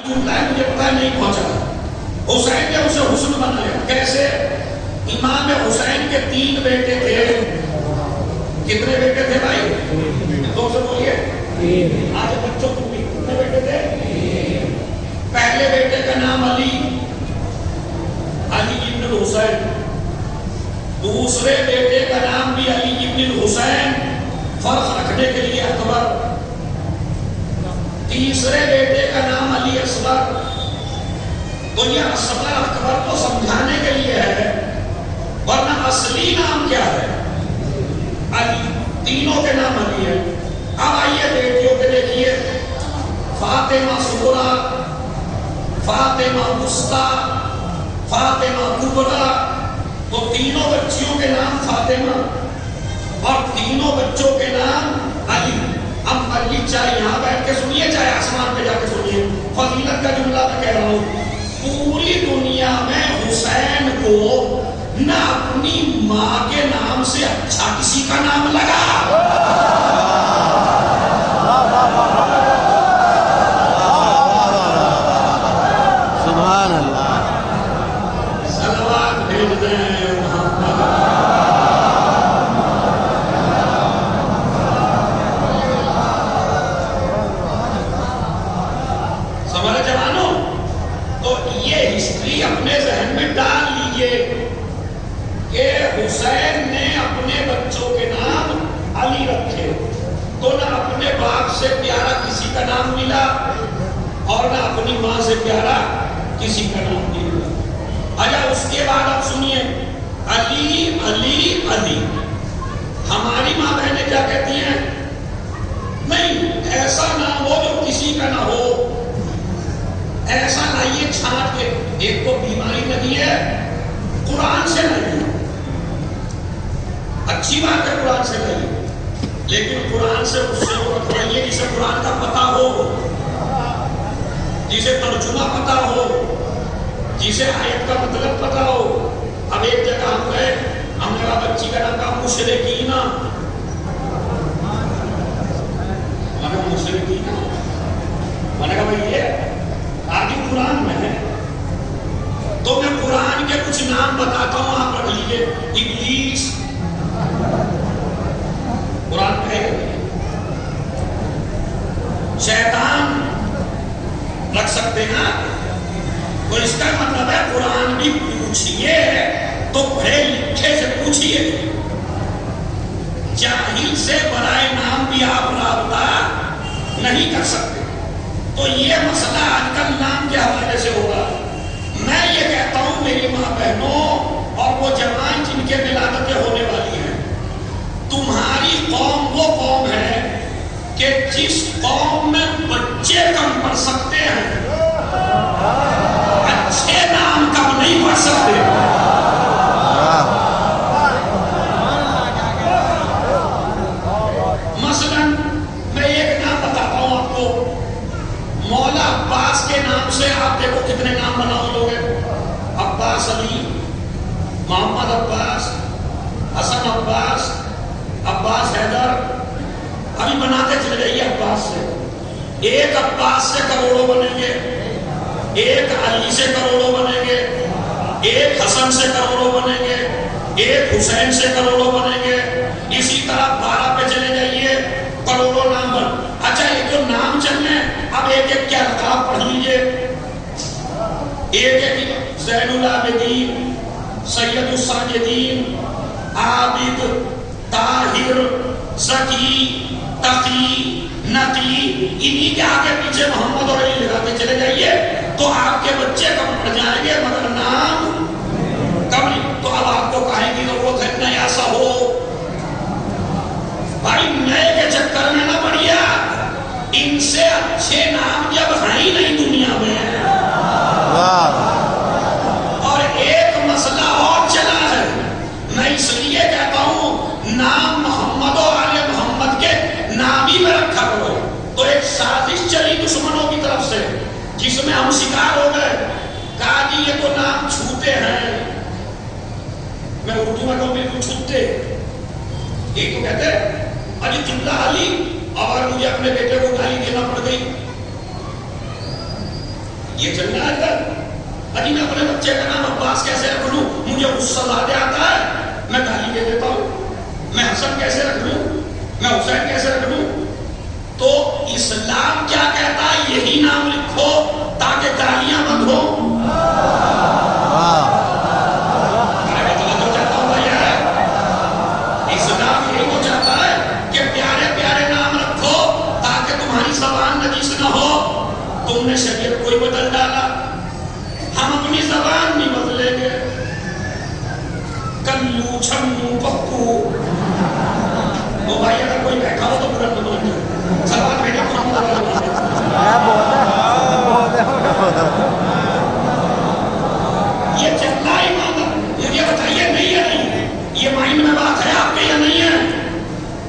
مجھے پتا نہیں پہنچا. حسین نے اسے حسن بنایا. کیسے؟ امام حسین کے 3 بیٹے تھے. کتنے بیٹے تھے بھائی؟ 2 سے بولیے. آج بچوں کو بھی کتنے بیٹے تھے؟ پہلے بیٹے کا نام علی ابن الحسین. دوسرے بیٹے کا نام بھی علی ابن الحسین، فرق رکھنے کے لیے اکبر. تیسرے بیٹے کا نام علی اصغر. تو یہ اصغر اکبر کو سمجھانے کے لیے ہے، ورنہ اصلی نام کیا ہے؟ علی. تینوں کے نام علی ہے. اب آئیے بیٹیوں کے دیکھیے. فاطمہ صغرا، فاطمہ وسطی، فاطمہ کبریٰ. تو تینوں بچیوں کے نام فاطمہ اور تینوں بچوں کے نام علی. اب علی چاہے یہاں بیٹھ کے سنیے چاہے آسمان پہ جا کے سنیے، فضیلت کا جملہ میں کہہ رہا ہوں. پوری دنیا میں حسین کو نہ اپنی ماں کے نام سے اچھا کسی کا نام لگا. سبحان اللہ. صلوات بھیج دیں محمد. سمجھے جوانوں؟ تو یہ ہسٹری اپنے ذہن میں ڈال لیجئے کہ حسین نے اپنے بچوں کے نام علی رکھے تو نہ اپنے باپ سے پیارا کسی کا نام ملا اور نہ اپنی ماں سے پیارا کسی کا نام ملا. اچھا اس کے بعد آپ سنیے علی علی علی. ہماری ماں بہنیں کیا کہتی ہیں؟ نہیں ایسا نام ہو جو کسی کا نہ ہو. ایسا لائیے چھانٹ کے. ایک تو بیماری نہیں ہے، قرآن سے نہیں. اچھی بات ہے قرآن سے نہیں، لیکن قرآن سے اس سے وہ رکھوائیے جسے قرآن کا پتہ ہو، جسے ترجمہ پتہ ہو، جسے آیت کا مطلب پتہ ہو. اب ایک جگہ ہم گئے، ہم نے کہا بچی کا نام کہا مشرکینہ. مشرکینہ میں نے کہا بھائی یہ آگے قرآن میں ہے تو میں قرآن کے کچھ نام بتاتا ہوں، آپ رکھ لیجیے. ابلیس قرآن میں ہے. شیطان رکھ سکتے ہیں. تو اس کا مطلب ہے قرآن بھی پوچھئے تو پڑھے لکھے سے پوچھئے. جاہل سے برائے نام بھی آپ رابطہ نہیں کر سکتے. تو یہ مسئلہ آج کل نام کے حوالے سے ہوگا. میں یہ کہتا ہوں میری ماں بہنوں اور وہ جوان جن کے ولادتیں ہونے والی ہیں، تمہاری قوم وہ قوم ہے کہ جس قوم میں بچے کم پڑھ سکتے ہیں اچھے نام کم نہیں پڑھ سکتے. مثلا میں ایک نام بتاتا ہوں آپ کو. مولا عباس کے نام سے آپ دیکھو کتنے نام بنا لوگ ہیں. عباس علی، محمد عباس، حسن عباس، عباس حیدر. ابھی بناتے چلے جائیے عباس سے. ایک عباس سے کروڑوں بنیں گے، ایک علی سے کروڑوں بنیں گے، ایک حسن سے کروڑوں بنیں گے، ایک حسین سے کروڑوں بنیں گے. اسی طرح 12 پہ چلے جائیے کروڑوں نام بن. اچھا یہ جو نام چلنے اب ایک ایک کیا لقب پڑھ لیجئے. ایک ایک زین العابدین، سید الساجدین، عابد، طاہر، زکی، تقی، نقی. انہی کے آگے پیچھے محمد اور علی لگاتے چلے جائیے تو آپ کے بچے کم پڑ جائیں گے مگر نام کم نہیں. تو اب آپ کو کہیں گی ضرورت ہے نیا ایسا ہو. بھائی نئے کے چکر میں نہ پڑیا. ان سے اچھے نام جب ہیں ہی نہیں دنیا میں. اور ایک مسئلہ اور چلا ہے. میں اس لیے کہتا ہوں نام محمد اور آل محمد کے نام ہی میں رکھا کرو. تو ایک سازش چلی دشمنوں کی طرف سے جس میں ہم شکار ہو گئے. کہا جی یہ تو نام چھوتے ہیں. میں اردو میں کہوں بالکل چھوتے. ایک تو کہتے علی جملہ علی اور مجھے اپنے بیٹے کو گالی دینا پڑ گئی. یہ چل رہا ہے ادھر، ابھی میں اپنے بچے کا نام عباس کیسے رکھ لوں؟ مجھے غصہ زیادہ آتا ہے، میں گالی دے دیتا ہوں. میں حسن کیسے رکھ لوں؟ میں حسین کیسے رکھ لوں؟ تو اسلام کیا کہتا ہے؟ یہی نام لکھو تاکہ گالیاں بند ہوں. اسلام یہی تو چاہتا ہے کہ پیارے پیارے نام رکھو تاکہ تمہاری زبان نجس نہ ہو. تم نے شریعت کوئی بدل ڈالا، ہم اپنی زبان نہیں بدلیں گے. کلو چھنو پپو، وہ بھائی اگر کوئی بیٹھا ہو تو پورا نہ مان جائے. سلوات بھیجا یہ چلنا ہی مانگا. مجھے بتائیے نہیں ہے نہیں، یہ مائنڈ میں بات ہے آپ کے یا نہیں ہے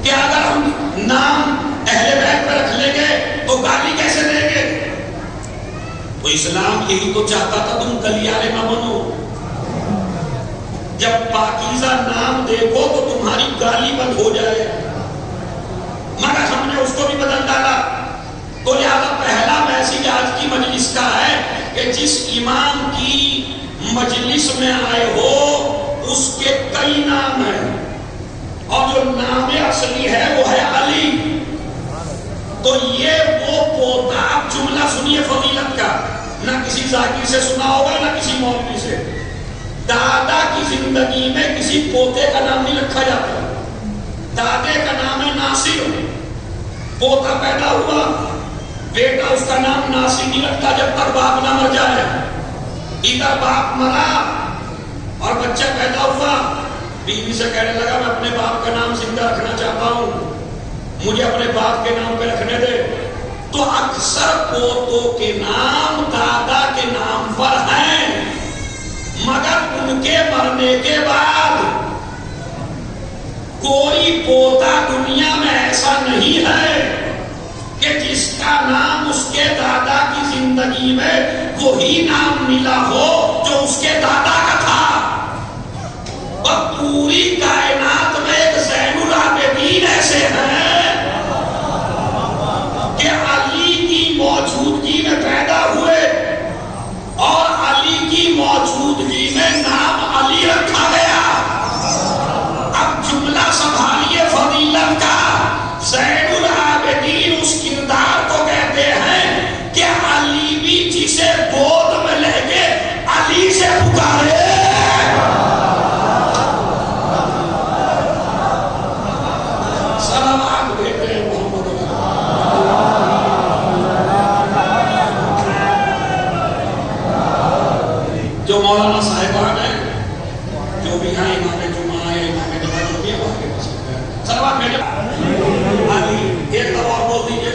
کہ اگر ہم نام اہل بیت پہ رکھ لیں گے تو گالی کیسے دیں گے؟ تو اسلام یہی تو چاہتا تھا تم گلیارے نہ بنو. جب پاکیزہ نام دیکھو تو تمہاری گالی بند ہو جائے، مگر ہم نے اس کو بھی بدل ڈالا. تو لہذا پہلا میسج آج کی مجلس کا ہے کہ جس امام کی مجلس میں آئے ہو اس کے کئی نام ہیں، اور جو نام اصلی ہے وہ ہے علی. تو یہ وہ پوتا، آپ جملہ سنیے فضیلت کا، نہ کسی ذاکر سے سنا ہوگا نہ کسی مولوی سے. دادا کی زندگی میں کسی پوتے کا نام نہیں رکھا جاتا. دادے کا نام ہے ناصر، پوتا پیدا ہوا، بیٹا اس کا نام ناصر نہیں رکھتا جب تک باپ نہ مر جائے. ادھر باپ مرا اور بچہ پیدا ہوا، بیوی سے کہنے لگا میں اپنے باپ کا نام زندہ رکھنا چاہتا ہوں، مجھے اپنے باپ کے نام پہ رکھنے دے. تو اکثر پوتوں کے نام دادا کے نام پر ہیں، مگر ان کے مرنے کے بعد کوئی پوتا دنیا میں ایسا نہیں ہے کہ جس کا نام اس کے دادا کی زندگی میں وہی نام ملا ہو جو اس کے دادا کا تھا. اور پوری کائنات میں ایک زین العابدین ایسے ہیں کہ علی کی موجودگی میں پیدا ہوئے اور علی کی موجودگی میں نام علی رکھا گیا. اب جملہ سنبھالیے فضیلت کا، زین العابدین اس کردار کو کہتے ہیں کہ علی بھی جسے گود میں لے کے علی سے پکارے. سلامات بھیجتے ہیں محمد. جو مولانا صاحبان ہیں، جو بھی ہیں امام جمعہ ہے، امام جمعہ جو بھی ہے وہاں کے پاس سلامات بھیجا. علی ایک دفعہ اور بول دیجئے.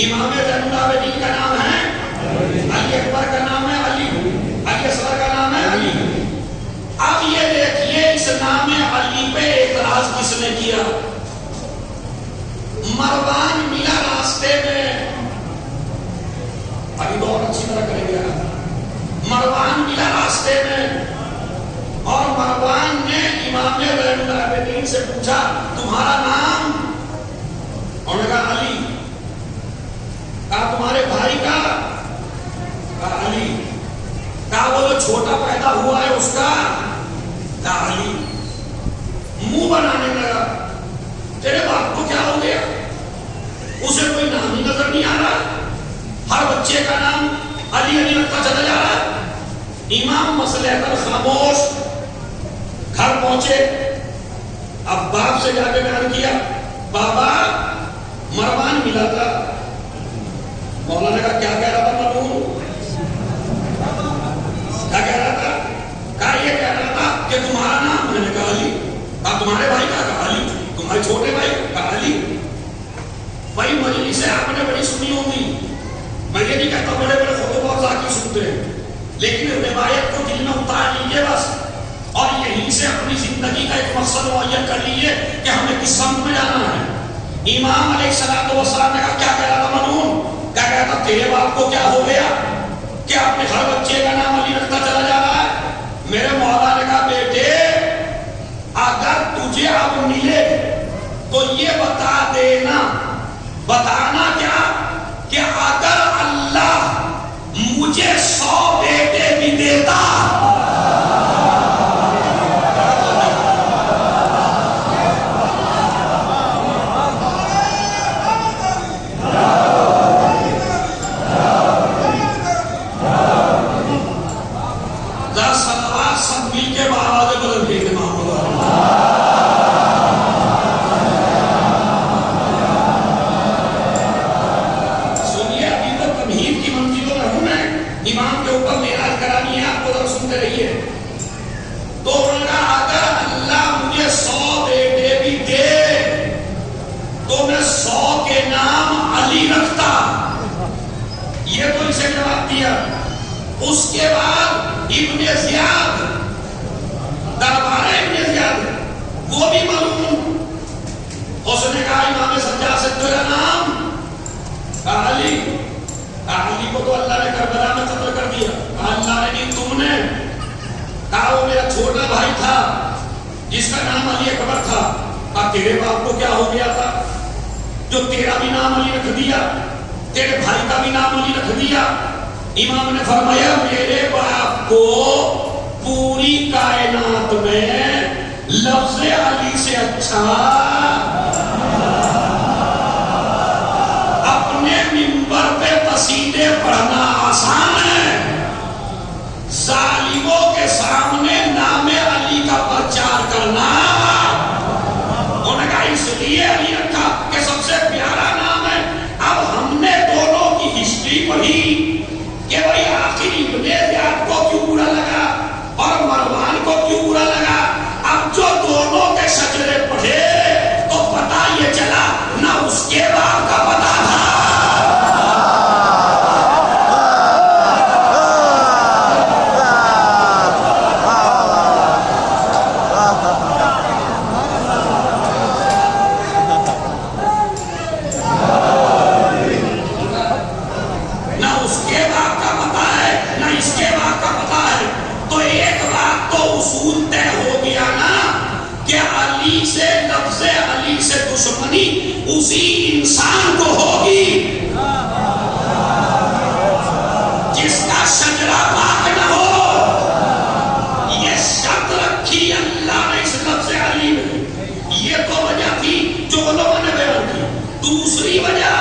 امام زین العابدین کا نام ہے علی اکبر، کا نام ہے علی، علی اصغر کا نام ہے علی. اب یہ دیکھیے اس نام علی پہ اعتراض کس نے کیا؟ مروان ملا راستے میں، ابھی بہت اچھی طرح کریں گے. مروان ملا راستے میں اور مروان نے امام زین العابدین سے پوچھا تمہارا نام؟ انہوں نے کہا علی. کہا تمہارے بھائی کا؟ کہا علی. کہا وہ جو چھوٹا پیدا ہوا ہے اس کا؟ کہا علی. منہ بنانے لگا، تیرے باپ کو کیا ہو گیا؟ اسے کوئی نام ہی نظر نہیں آ رہا، ہر بچے کا نام علی علی رکھتا چلا جا رہا ہے. امام مسئلہ پر خاموش. گھر پہنچے، اب باپ سے جا کے بیان کیا بابا مروان ملا تھا. مولانا کا کیا کہہ رہا تھا مرحوم؟ کیا کہہ رہا تھا؟ کہا یہ کہہ رہا تھا کہ تمہارا نام؟ میں نے کہا علی. کہا تمہارے بھائی کا؟ کہا علی. تمہارے چھوٹے بھائی؟ کہا علی. بھائی مجلس آپ نے بڑی سنی ہوگی، میں یہ نہیں کہتا بڑے بڑے خطبہ اور ذاکر سنتے ہیں، لیکن روایت کو دل میں اتار لیجیے بس، اور یہیں سے اپنی زندگی کا ایک مقصد معین کر لیجیے کہ ہمیں کس سمت میں جانا ہے. امام علیہ السلام نے کہا کیا کہہ رہا تھا منون؟ کیا کہہ رہا تھا تیرے باپ کو کیا ہو گیا کہ اپنے ہر بچے کا نام علی رکھتا چلا جا رہا ہے؟ میرے مولا نے کہا بیٹے اگر تجھے اب ملے تو یہ بتا دینا. بتانا کیا؟ کہ اگر اللہ امام کے اوپر معراج کرانی ہے، آپ کو ذرا سنتے رہیے. تو انہوں نے کہا اگر اللہ مجھے 100 بیٹے بھی دے تو میں 100 کے نام علی رکھتا. یہ تو اسے جواب دیا. اس کے بعد ابن زیاد، دربار ابن زیاد وہ بھی معلوم، اس نے کہا امام سجاد سے تیرا نام؟ کہا علی. علی کو تو اللہ نے کربلا میں قتل کر دیا. اللہ نے نہیں، تم نے. کہا وہ میرا چھوٹا بھائی تھا جس کا نام علی اکبر تھا. کہا تیرے باپ کو کیا ہو گیا تھا جو تیرا بھی نام علی رکھ دیا، تیرے بھائی کا بھی نام علی رکھ دیا؟ امام نے فرمایا میرے باپ کو پوری کائنات میں لفظ علی سے اچھا اپنے منبر پہ قصیدے پڑھنا آسان ہے، ظالموں کے سامنے نام علی کا پرچار کرنا. انہوں نے کہا اس لیے علی رکھا کہ سب سے پیارا نام ہے. اب ہم نے دونوں کی ہسٹری پڑھی کہ بھائی آخر ابن زیاد کو کیوں برا لگا اور مروان کو کیوں برا لگا. اب جو دونوں کے شجرے پڑھے تو پتا یہ چلا نہ اس کے باپ کا پتا تھا. اسی انسان کو ہوگی جس کا شجرہ پاک نہ ہو. یہ شرط رکھی اللہ نے اس لفظ علی میں. یہ تو وجہ تھی جو علماء نے بیان کی. دوسری وجہ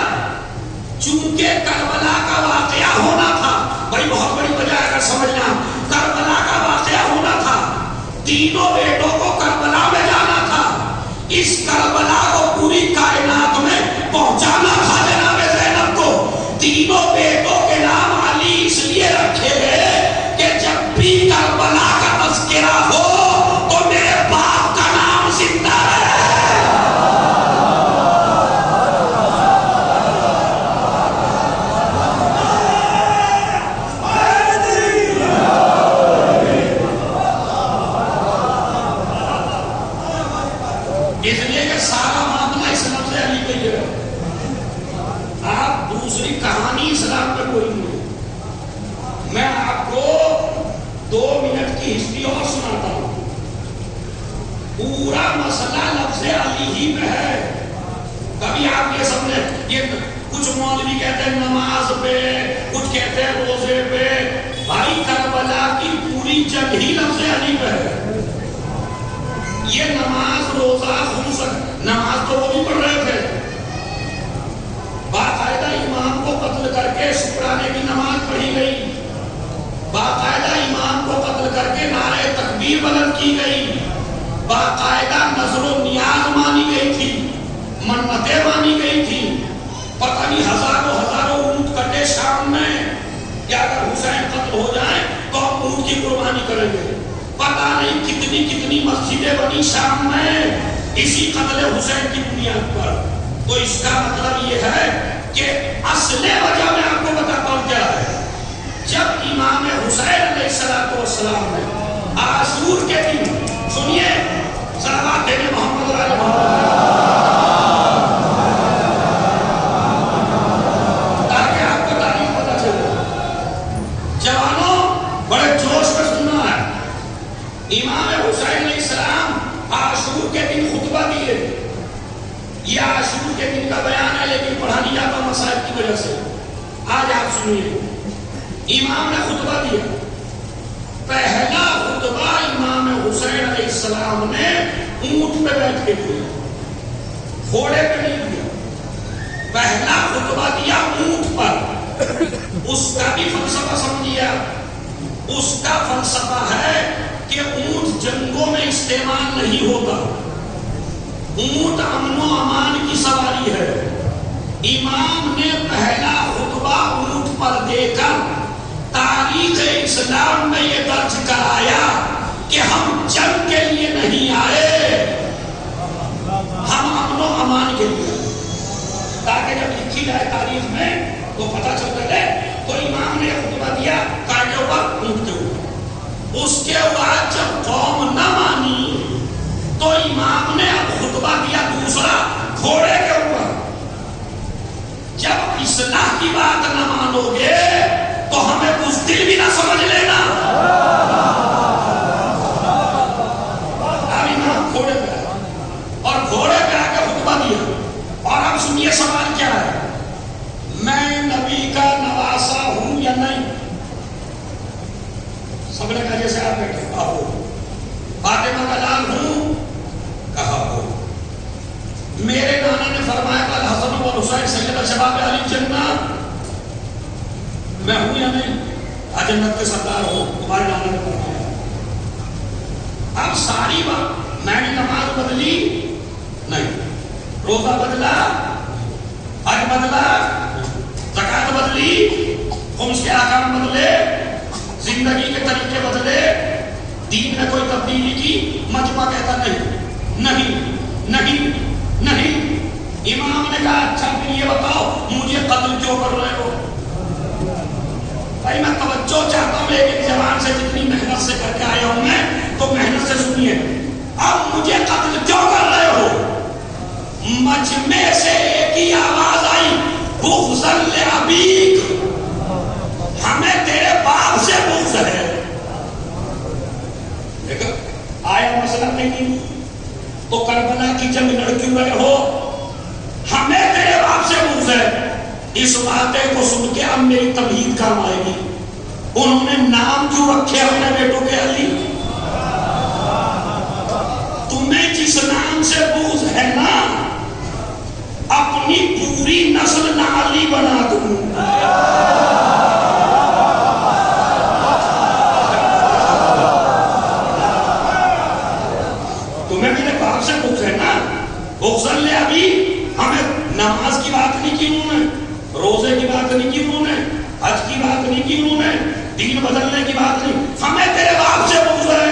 چونکہ کربلا کا واقعہ ہونا تھا. بھائی بہت بڑی وجہ اگر سمجھنا، کربلا کا واقعہ ہونا تھا، تینوں بیٹوں کو کربلا میں جانا تھا. اس کربلا کو پوری کائنات میں پہنچانا تھا جناب زینب کو. تینوں بیٹوں کے نام علی اس لیے رکھے گئے کہ جب بھی کربلا کا تذکرہ ہو تو میرے باپ کا نام زندہ ہے. اس لیے کہ سارا معاملہ اس لفظ علی پہ ہی ہے. آپ دوسری کہانی اسلام میں کوئی نہیں. میں آپ کو 2 منٹ کی ہسٹری اور سناتا ہوں. پورا مسئلہ لفظ علی ہی میں ہے. کبھی آپ یہ سمجھے یہ کچھ مولوی کہتے ہیں نماز پہ، کچھ کہتے ہیں روزے پہ. بھائی کربلا کی پوری جنگ ہی لفظ علی پہ ہے. یہ نماز روزہ خمس، نماز تو وہ بھی پڑھ رہے تھے. باقاعدہ امام کو قتل کر کے شکرانے کی نماز پڑھی گئی. باقاعدہ امام کو قتل کر کے نعرہ تکبیر بلند کی گئی. باقاعدہ نظر و نیاز مانی گئی تھی، منتیں مانی گئی تھی. پتہ نہیں ہزاروں اونٹ کٹے شام میں کہ اگر حسین قتل ہو جائیں تو ہم اونٹ کی قربانی کریں گے. پتہ نہیں کتنی مسجدیں بنی شام میں اسی قتل حسین کی بنیاد پر. تو اس کا مطلب یہ ہے کہ اصل وجہ میں آپ کو بتاتا ہوں کیا ہے. جب امام حسین علیہ السلام نے عاشور کے دن، سنیے صلوات دینے محمد علیہ محمد تاکہ آپ کو تاریخ پتہ چلے. جوانوں بڑے جوش میں سننا ہے. امام حسین علیہ السلام عاشور کے دن خطبہ دیے. یہ عاشور کے دن کا بیان ہے لیکن پڑھا نہیں جاتا مسائل کی وجہ سے. آج آپ سنیے. امام نے خطبہ دیا. پہلا خطبہ امام حسین علیہ السلام نے اونٹ پہ بیٹھ کے دیا، گھوڑے پہ نہیں دیا. پہلا خطبہ دیا اونٹ پر. اس کا بھی فلسفہ سمجھیا. اس کا فلسفہ ہے کہ اونٹ جنگوں میں استعمال نہیں ہوتا. اونٹ امن و امان کی سواری ہے. امام نے پہلا خطبہ اونٹ پر دے کر تاریخ اسلام میں یہ درج کرایا کہ ہم جنگ کے لیے نہیں آئے، ہم امن و امان کے لیے، تاکہ جب لکھی جائے تاریخ میں تو پتہ چلتا ہے۔ تو امام نے خطبہ دیا کانٹے اوپر اونٹتے ہوئے، اس کے بعد جب قوم نہ مانی تو امام نے اب خطبہ دیا دوسرا گھوڑے کے اوپر، جب اصلاح کی بات نہ مانو گے تو ہمیں بزدل بھی نہ سمجھ لینا۔ اب امام گھوڑے پہ آئے اور گھوڑے پہ آ کے خطبہ دیا، اور اب سنیے سوال کیا ہے، میں نبی کا نواسا ہوں یا نہیں؟ سب نے کہا جیسے آپ بیٹھے کہا ہو، فاطمہ کا لال ہوں کہا ہو، میرے نانا نے فرمایا کہ الحسن والحسین سید شباب علی جنہ، میں ہوں یا نہیں؟ جنت کے سردار ہو، تمہارے نانا نے فرمایا۔ اب ساری بات، میں نے نماز بدلی نہیں، روزہ بدلا، حج بدلا، زکات بدلی، خمس کے احکام بدلے، زندگی کے طریقے بدلے، دین میں کوئی تبدیلی کی؟ مجمع کہتا نہیں نہیں نہیں نہیں۔ امام نے کہا اچھا پھر یہ بتاؤ مجھے قتل کیوں کر رہے ہو؟ بھائی میں توجہ چاہتا ہوں، ایک ایک زبان سے جتنی محنت سے کر کے آیا ہوں میں، تو محنت سے سنیے، اب مجھے قتل کیوں کر رہے ہو؟ مجمع سے ایک ہی آواز آئی، بغضا لأبیک، ہمیں تیرے باپ سے بغض ہے۔ آیا مسئلہ نہیں تو کربلا کی جنگ لڑ کیوں رہے ہو؟ ہمیں تیرے باپ سے بغض ہے۔ اس باتیں کو سن کے اب میری تمہید کام آئے گی، انہوں نے نام کیوں رکھے اپنے بیٹوں کے؟ علی۔ تمہیں جس نام سے بغض ہے نا، اپنی پوری نسل نہ علی بنا دوں۔ تمہیں میرے باپ سے بغض ہے نا، بغض لأبی، ہمیں نماز کی بات نہیں کی انہوں نے، روزے کی بات نہیں کی انہوں نے، حج کی بات نہیں کی انہوں نے، دین بدلنے کی بات نہیں، ہمیں تیرے باپ سے بغض ہے۔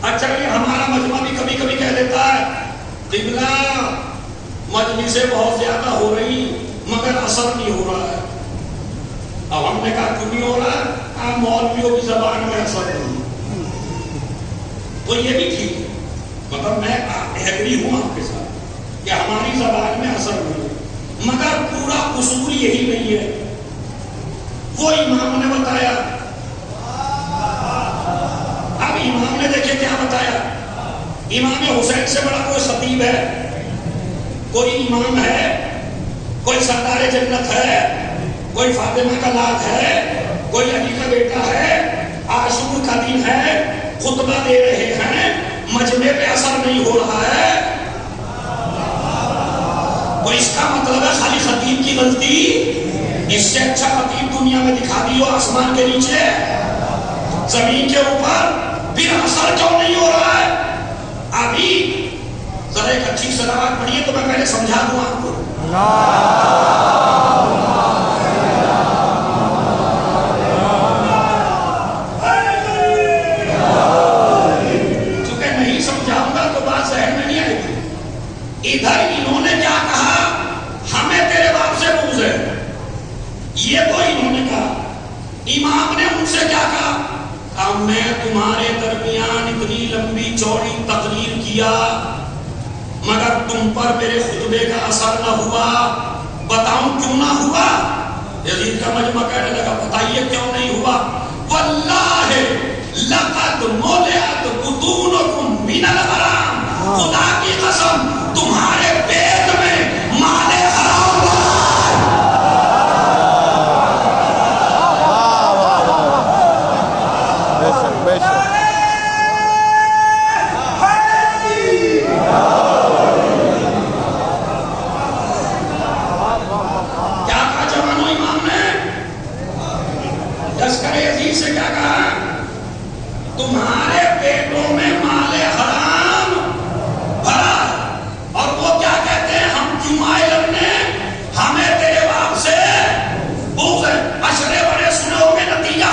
اچھا یہ ہمارا مجمع بھی کبھی کبھی کہہ دیتا ہے قبلہ مجلسیں بہت زیادہ ہو رہی مگر اثر نہیں ہو رہا ہے۔ اب ہم نے کہا کیوں نہیں ہو رہا؟ آپ مولویوں کی زبان میں اثر نہیں، تو یہ بھی ٹھیک ہے، مگر میں ایگری ہوں آپ کے ساتھ کہ ہماری زبان میں اثر نہیں ہے، مگر پورا قصور یہی نہیں ہے۔ وہ امام نے بتایا، اب امام نے دیکھے کیا بتایا، امام حسین سے بڑا کوئی خطیب ہے، کوئی امام ہے، کوئی سردار جنت ہے، کوئی فاطمہ کا لال ہے، کوئی علی کا بیٹا ہے، عاشور کا دن ہے، خطبہ دے رہے ہیں، مجمع پہ اثر نہیں ہو رہا ہے، تو اس کا مطلب ہے خالی خطیب کی غلطی؟ اس سے اچھا خطیب دنیا میں دکھا دیو، آسمان کے نیچے، زمین کے اوپر، پھر اثر کیوں نہیں ہو رہا ہے؟ ابھی ذرا ایک اچھی صلوات پڑھیے تو میں پہلے سمجھا دوں آپ کو۔ چونکہ نہیں سمجھاؤں گا تو بات ذہن میں نہیں آئے گی۔ ادھر انہوں نے کیا کہا، ہمیں تیرے باپ سے بغض ہے، یہ تو انہوں نے کہا۔ امام نے ان سے کیا کہا، میں تمہارے درمیان اتنی لمبی چوڑی تقریر کیا مگر تم پر میرے خطبے کا اثر نہ ہوا، بتاؤں کیوں نہ ہوا؟ یزید کا مجمع کہنے لگا بتائیے کیوں نہیں ہوا؟ واللہ لقد ملئت بطونکم من الحرام، خدا کی قسم تمہارے پیٹ میں مال حرام رہا۔ تمہارے پیٹوں میں مال حرام بھرا، اور وہ کیا کہتے ہیں، ہم کیوں آئے لڑنے، ہمیں تیرے باپ سے بغض ہے۔ اشرے بڑے سنے ہوں گے، نتیجہ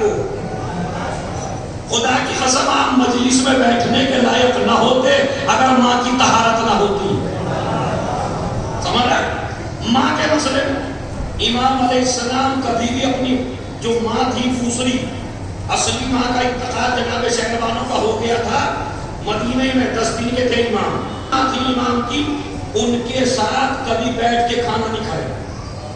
کو خدا کی قسم آپ مجلس میں بیٹھنے کے لائق نہ ہوتے اگر ماں کی طہارت نہ ہوتی. سمجھ رہے؟ ماں کے مسئلے میں امام علیہ السلام کبھی بھی اپنی جو ماں تھی دوسری اصلی ماں کا انتقال جناب شہربانوں کا ہو گیا تھا. مدینے میں 10 دن کے تھے امام. ماں تھی امام کی، ان کے ساتھ کبھی بیٹھ کے کھانا نہیں کھائے.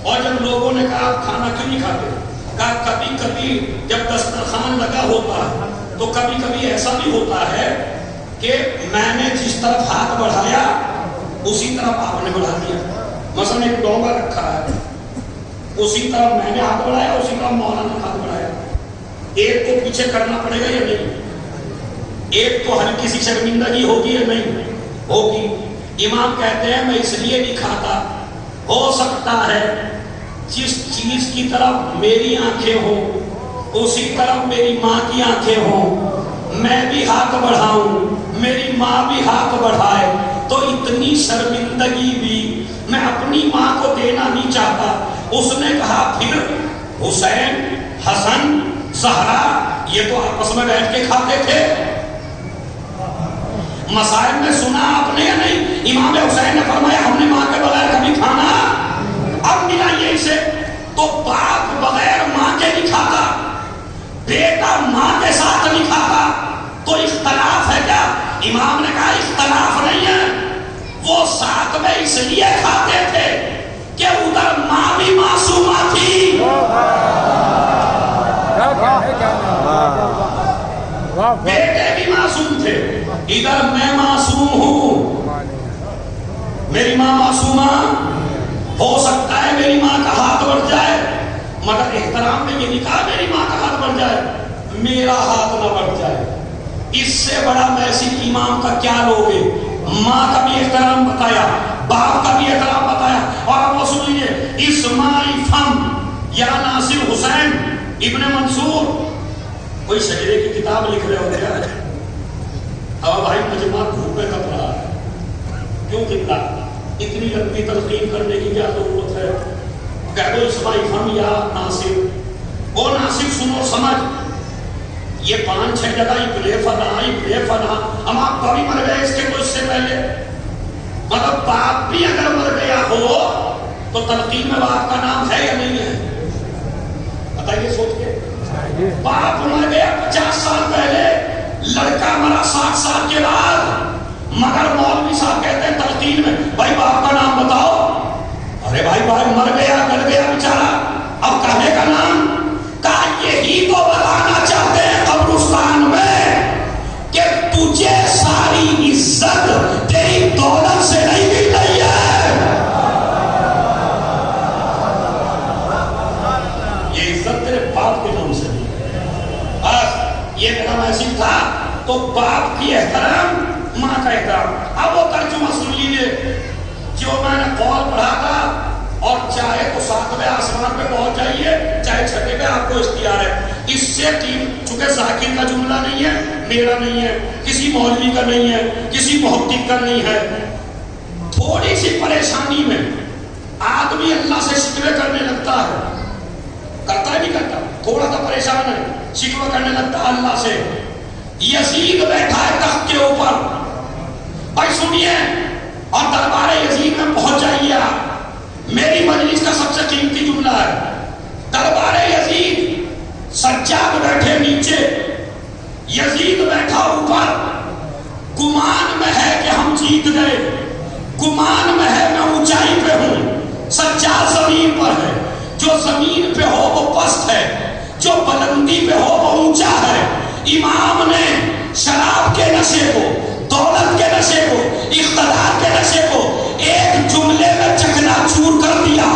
اور جب لوگوں نے کہا آپ کھانا کیوں نہیں کھاتے، کہا کبھی کبھی جب دسترخوان لگا ہوتا ہے تو کبھی کبھی ایسا بھی ہوتا ہے کہ میں نے جس طرف ہاتھ بڑھایا اسی طرف آپ نے بڑھا دیا. مثلا ایک ڈونگا رکھا ہے، اسی طرح میں نے ہاتھ بڑھایا اسی طرح مولانا نے ہاتھ بڑھایا. ایک کو پیچھے کرنا پڑے گا یا نہیں؟ ایک کو ہلکی سی شرمندگی ہوگی یا نہیں ہوگی؟ امام کہتے ہیں میں اس لیے نہیں کھاتا، ہو سکتا ہے جس چیز کی طرف میری آنکھیں ہوں اسی طرف میری ماں کی آنکھیں ہوں، میں بھی ہاتھ بڑھاؤں میری ماں بھی ہاتھ بڑھائے، تو اتنی شرمندگی بھی میں اپنی ماں کو دینا نہیں چاہتا. اس نے کہا پھر حسین حسن زہرا یہ تو آپس میں بیٹھ کے کھاتے تھے. مسائل میں سنا آپ نے یا نہیں؟ امام حسین نے فرمایا ہم نے ماں کے بغیر کبھی کھانا اب ملا یہی سے. تو باپ بغیر ماں کے نہیں کھاتا، بیٹا ماں کے ساتھ نہیں کھاتا، تو اختلاف ہے کیا؟ امام نے کہا اختلاف نہیں ہے، وہ ساتھ میں اس لیے کھاتے تھے کہ ادھر ماں بھی معصومہ تھی، بیٹے بھی معصوم تھے، ادھر میں معصوم ہوں، میری ماں معصومہ. ہو سکتا ہے میری ماں کا ہاتھ بڑھ جائے مگر احترام میں یہ نہیں کہا میری ماں کا ہاتھ بڑھ جائے میرا ہاتھ نہ بڑھ جائے. اس سے بڑا میسج امام کا کیا لوگے؟ ماں کا بھی احترام بتایا، باپ کا بھی احترام بتایا. اور اب وہ سن لیجیے، اسماعیل فم یا ناصر حسین ابن منصور کوئی شجرے کی کتاب لکھ رہے ہوتے ہیں. اب بھائی مجمع دھوپ میں کب رہا ہے، کیوں کتنا اتنی لمبی تلقین کرنے کی کیا ضرورت ہے؟ کہہ دو اسماعیل فم یا ناصر. او ناصر سنو سمجھ، یہ 5-6 جگہ ابن فنا ہم آپ کبھی مر گئے اس کے کچھ سے پہلے، مطلب باپ بھی اگر مر گیا ہو تو تلقین میں باپ کا نام ہے یا نہیں ہے؟ بتائیے سوچ کے. باپ مر گیا 50 سال پہلے، لڑکا مرا 60 سال کے بعد، مگر مولوی صاحب کہتے ہیں تلقین میں بھائی باپ کا نام بتاؤ. ارے بھائی مر گیا گل گیا بیچارہ، اب کہنے کا نام کا یہی تو بتانا چاہتے ہیں قبرستان میں کہ تجھے ساری عزت تیری دولت سے نہیں مل رہی ہے، یہ عزت تیرے باپ کے نام سے نہیں. بس یہ میرا میسج تھا. تو باپ کی احترام، ماں کا احترام. اب وہ ترجمہ سن لیجیے جو میں نے قول پڑھا تھا. اور چاہے تو 7ویں آسمان پہ پہنچ جائیے چاہے 6 پہ، آپ کو اختیار ہے. اس سے چونکہ ذاکر کا جملہ نہیں ہے، میرا نہیں ہے، کسی مولوی کا نہیں ہے، کسی محقق کا نہیں ہے. تھوڑی سی پریشانی میں آدمی اللہ سے شکوے کرنے لگتا ہے، کرتا ہے نہیں کرتا، تھوڑا سا پریشان ہے شکوہ کرنے لگتا ہے اللہ سے. یزید بیٹھا ہے تخت کے اوپر، بھائی سنیے، اور دربار یزید میں پہنچ جائیے آپ. میری مجلس کا سب سے قیمتی جملہ ہے. دربار یزید سجاد بیٹھے نیچے، یزید بیٹھا اوپر. گمان میں ہے کہ ہم جیت گئے، گمان میں ہے میں اونچائی پہ ہوں، سجاد زمین پر ہے. جو زمین پہ ہو وہ پست ہے، جو بلندی پہ ہو وہ اونچا ہے. امام نے شراب کے نشے کو، دولت کے نشے کو، اقتدار کے نشے کو ایک جملے میں چکنا چور کر دیا.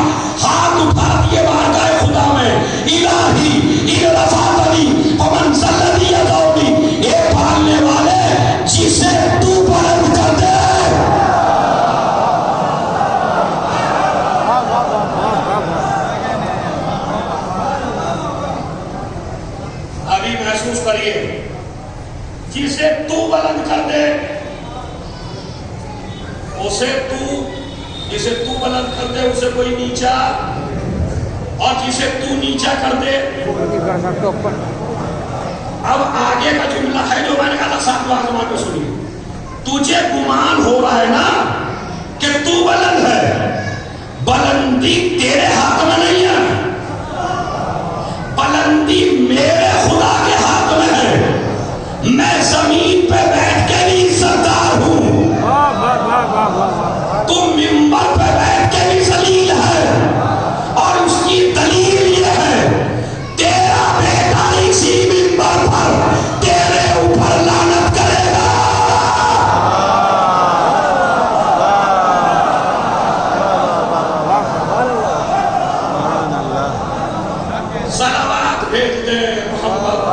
ہاتھ اٹھا دیے بارگاہ خدا میں، الہی ان رفعتنی فمن ذلنی یدعونی، اے پالنے والے جسے تو بلند کر دے. ابھی محسوس کریے، جسے تو بلند کر دے، جسے تو بلند کر دے اسے کوئی نیچا، اور جسے تو نیچا کر دے اب آگے کا جملہ ہے جو میں نے کہا تھا 7 آسمان پہ سنیے. تجھے گمان ہو رہا ہے نا کہ تو بلند ہے، بلندی تیرے ہاتھ میں نہیں ہے، بلندی میرے خدا کے ہاتھ میں ہے. میں زمین پہ بیٹھ کے بھی عزتدار ہوں، تم ممبر پہ بیٹھ کے بھی ذلیل ہے. اور اس کی دلیل یہ ہے تیرا بیٹا اسی ممبر پر تیرے اوپر لعنت کرے گا. صلوات بھیج دے محمد